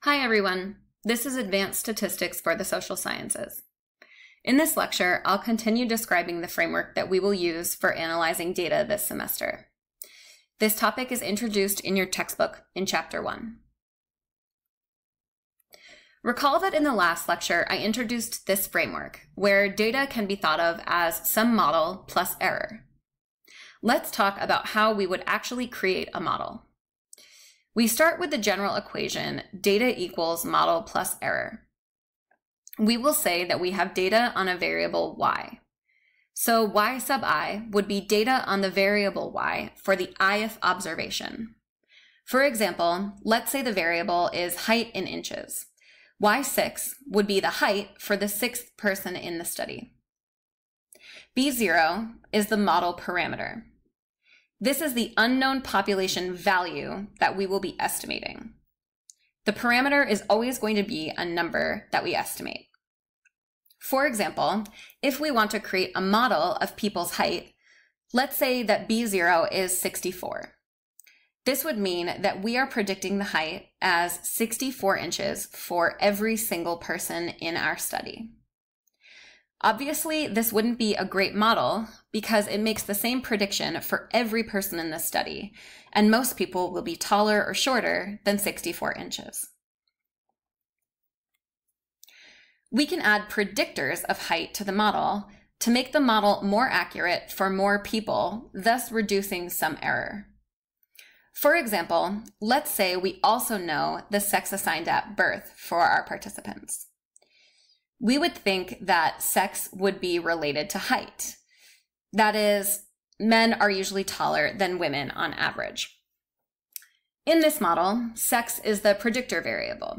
Hi everyone, this is Advanced Statistics for the Social Sciences. In this lecture, I'll continue describing the framework that we will use for analyzing data this semester. This topic is introduced in your textbook in Chapter 1. Recall that in the last lecture, I introduced this framework, where data can be thought of as some model plus error. Let's talk about how we would actually create a model. We start with the general equation, data equals model plus error. We will say that we have data on a variable y. So y sub I would be data on the variable y for the ith observation. For example, let's say the variable is height in inches. Y6 would be the height for the sixth person in the study. B0 is the model parameter. This is the unknown population value that we will be estimating. The parameter is always going to be a number that we estimate. For example, if we want to create a model of people's height, let's say that B0 is 64. This would mean that we are predicting the height as 64 inches for every single person in our study. Obviously, this wouldn't be a great model because it makes the same prediction for every person in the study, and most people will be taller or shorter than 64 inches. We can add predictors of height to the model to make the model more accurate for more people, thus reducing some error. For example, let's say we also know the sex assigned at birth for our participants. We would think that sex would be related to height. That is, men are usually taller than women on average. In this model, sex is the predictor variable.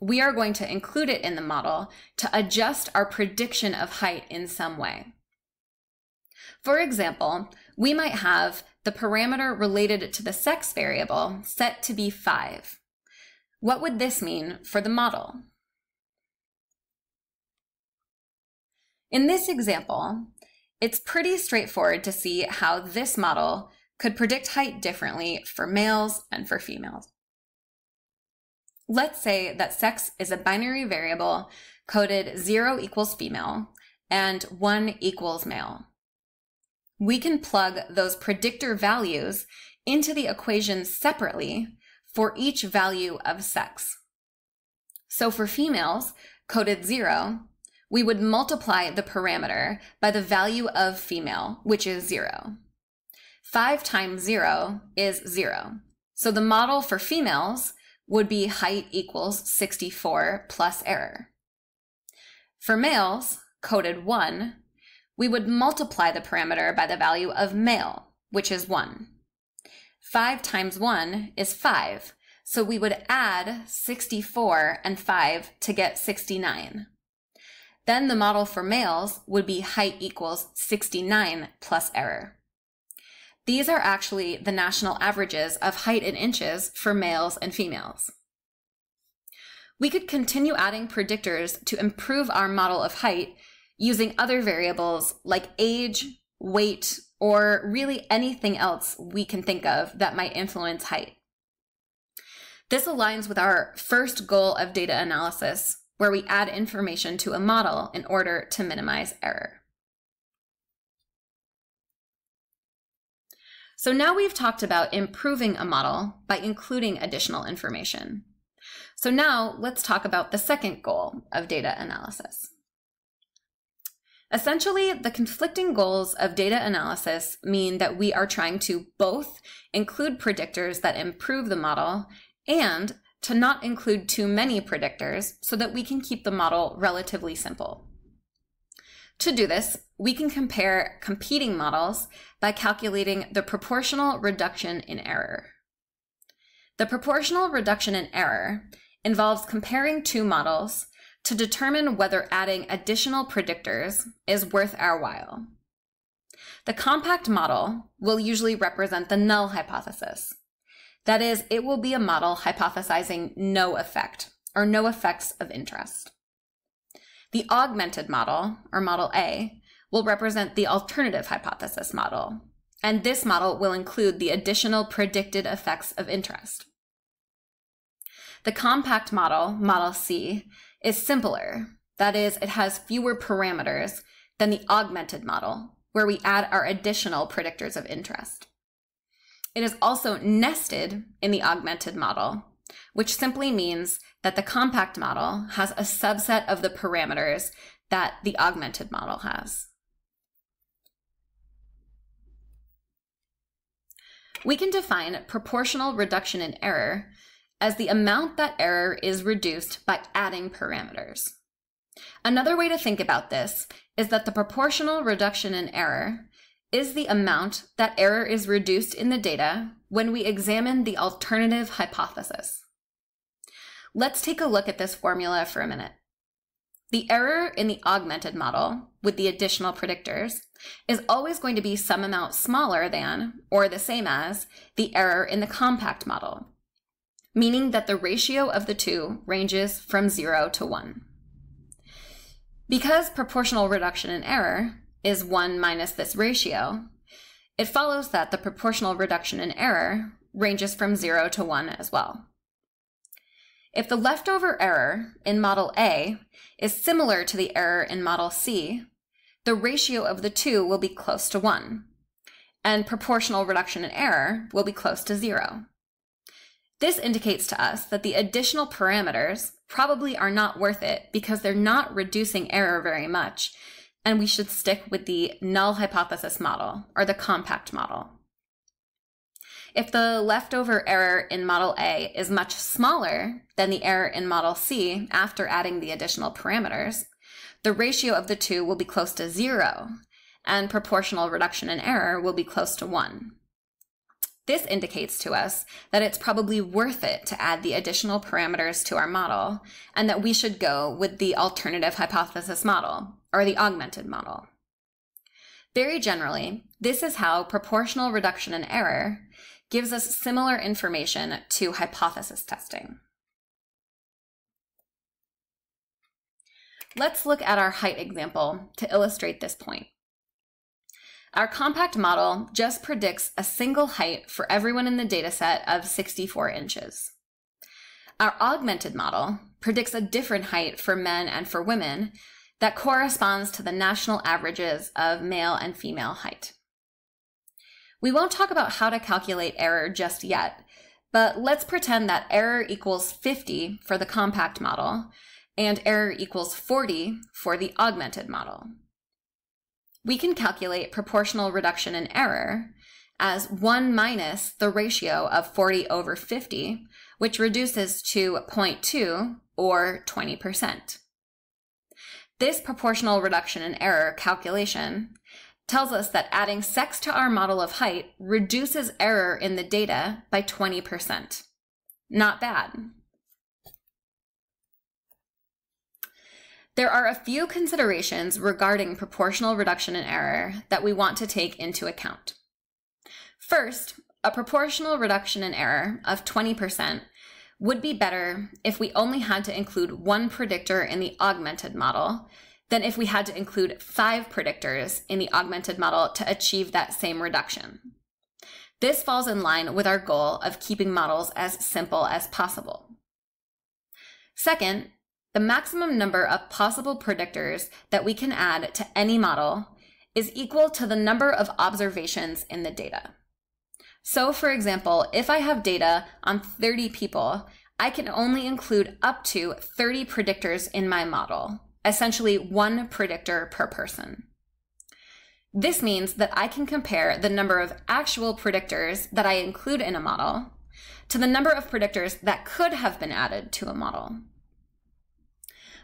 We are going to include it in the model to adjust our prediction of height in some way. For example, we might have the parameter related to the sex variable set to be 5. What would this mean for the model? In this example, it's pretty straightforward to see how this model could predict height differently for males and for females. Let's say that sex is a binary variable coded 0 equals female and 1 equals male. We can plug those predictor values into the equation separately for each value of sex. So for females, coded 0, we would multiply the parameter by the value of female, which is 0. 5 times 0 is 0. So the model for females would be height equals 64 plus error. For males, coded 1, we would multiply the parameter by the value of male, which is 1. 5 times 1 is 5, so we would add 64 and 5 to get 69. Then the model for males would be height equals 69 plus error. These are actually the national averages of height in inches for males and females. We could continue adding predictors to improve our model of height using other variables like age, weight, or really anything else we can think of that might influence height. This aligns with our first goal of data analysis, where we add information to a model in order to minimize error. So now we've talked about improving a model by including additional information. So now let's talk about the second goal of data analysis. Essentially, the conflicting goals of data analysis mean that we are trying to both include predictors that improve the model and to not include too many predictors so that we can keep the model relatively simple. To do this, we can compare competing models by calculating the proportional reduction in error. The proportional reduction in error involves comparing two models to determine whether adding additional predictors is worth our while. The compact model will usually represent the null hypothesis. That is, it will be a model hypothesizing no effect, or no effects of interest. The augmented model, or model A, will represent the alternative hypothesis model, and this model will include the additional predicted effects of interest. The compact model, Model C, is simpler. That is, it has fewer parameters than the augmented model, where we add our additional predictors of interest. It is also nested in the augmented model, which simply means that the compact model has a subset of the parameters that the augmented model has. We can define proportional reduction in error as the amount that error is reduced by adding parameters. Another way to think about this is that the proportional reduction in error is the amount that error is reduced in the data when we examine the alternative hypothesis. Let's take a look at this formula for a minute. The error in the augmented model with the additional predictors is always going to be some amount smaller than or the same as the error in the compact model, meaning that the ratio of the two ranges from 0 to 1. Because proportional reduction in error is 1 minus this ratio, it follows that the proportional reduction in error ranges from 0 to 1 as well. If the leftover error in Model A is similar to the error in Model C, the ratio of the two will be close to 1, and proportional reduction in error will be close to 0. This indicates to us that the additional parameters probably are not worth it because they're not reducing error very much, and we should stick with the null hypothesis model, or the compact model. If the leftover error in Model A is much smaller than the error in Model C after adding the additional parameters, the ratio of the two will be close to 0, and proportional reduction in error will be close to 1. This indicates to us that it's probably worth it to add the additional parameters to our model, and that we should go with the alternative hypothesis model, or the augmented model. Very generally, this is how proportional reduction in error gives us similar information to hypothesis testing. Let's look at our height example to illustrate this point. Our compact model just predicts a single height for everyone in the dataset of 64 inches. Our augmented model predicts a different height for men and for women that corresponds to the national averages of male and female height. We won't talk about how to calculate error just yet, but let's pretend that error equals 50 for the compact model and error equals 40 for the augmented model. We can calculate proportional reduction in error as 1 minus the ratio of 40 over 50, which reduces to 0.2 or 20%. This proportional reduction in error calculation tells us that adding sex to our model of height reduces error in the data by 20%. Not bad. There are a few considerations regarding proportional reduction in error that we want to take into account. First, a proportional reduction in error of 20% would be better if we only had to include one predictor in the augmented model than if we had to include 5 predictors in the augmented model to achieve that same reduction. This falls in line with our goal of keeping models as simple as possible. Second, the maximum number of possible predictors that we can add to any model is equal to the number of observations in the data. So for example, if I have data on 30 people, I can only include up to 30 predictors in my model, essentially 1 predictor per person. This means that I can compare the number of actual predictors that I include in a model to the number of predictors that could have been added to a model.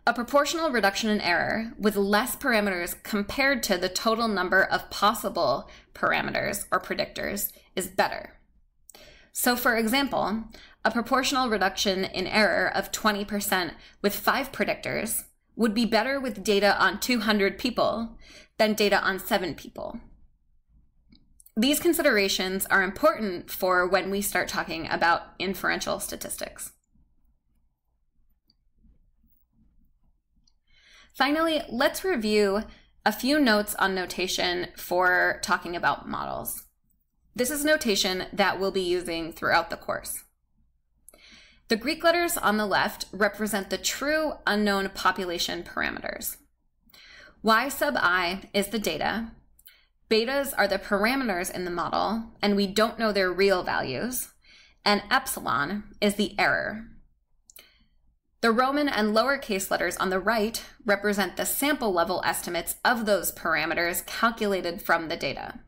A proportional reduction in error with less parameters compared to the total number of possible parameters or predictors is better. So for example, a proportional reduction in error of 20% with 5 predictors would be better with data on 200 people than data on 7 people. These considerations are important for when we start talking about inferential statistics. Finally, let's review a few notes on notation for talking about models. This is notation that we'll be using throughout the course. The Greek letters on the left represent the true unknown population parameters. Y sub I is the data, betas are the parameters in the model, and we don't know their real values, and epsilon is the error. The Roman and lowercase letters on the right represent the sample level estimates of those parameters calculated from the data.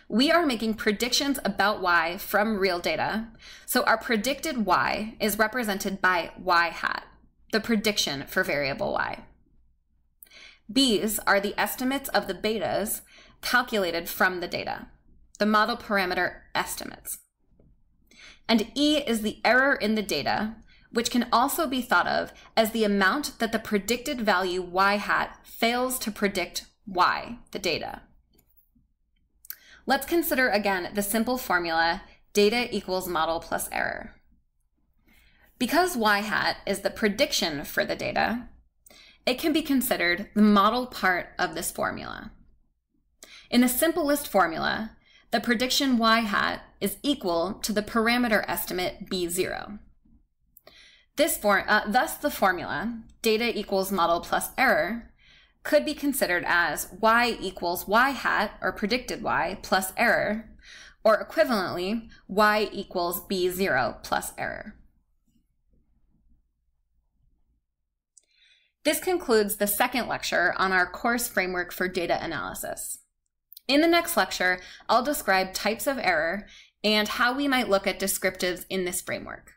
We are making predictions about Y from real data, so our predicted Y is represented by Y hat, the prediction for variable Y. B's are the estimates of the betas calculated from the data, the model parameter estimates. And E is the error in the data, which can also be thought of as the amount that the predicted value Y hat fails to predict Y, the data. Let's consider again the simple formula data equals model plus error. Because Y hat is the prediction for the data, it can be considered the model part of this formula. In the simplest formula, the prediction Y hat is equal to the parameter estimate B0. Thus the formula, data equals model plus error, could be considered as Y equals Y hat, or predicted Y, plus error, or equivalently, Y equals B0 plus error. This concludes the second lecture on our course framework for data analysis. In the next lecture, I'll describe types of error and how we might look at descriptives in this framework.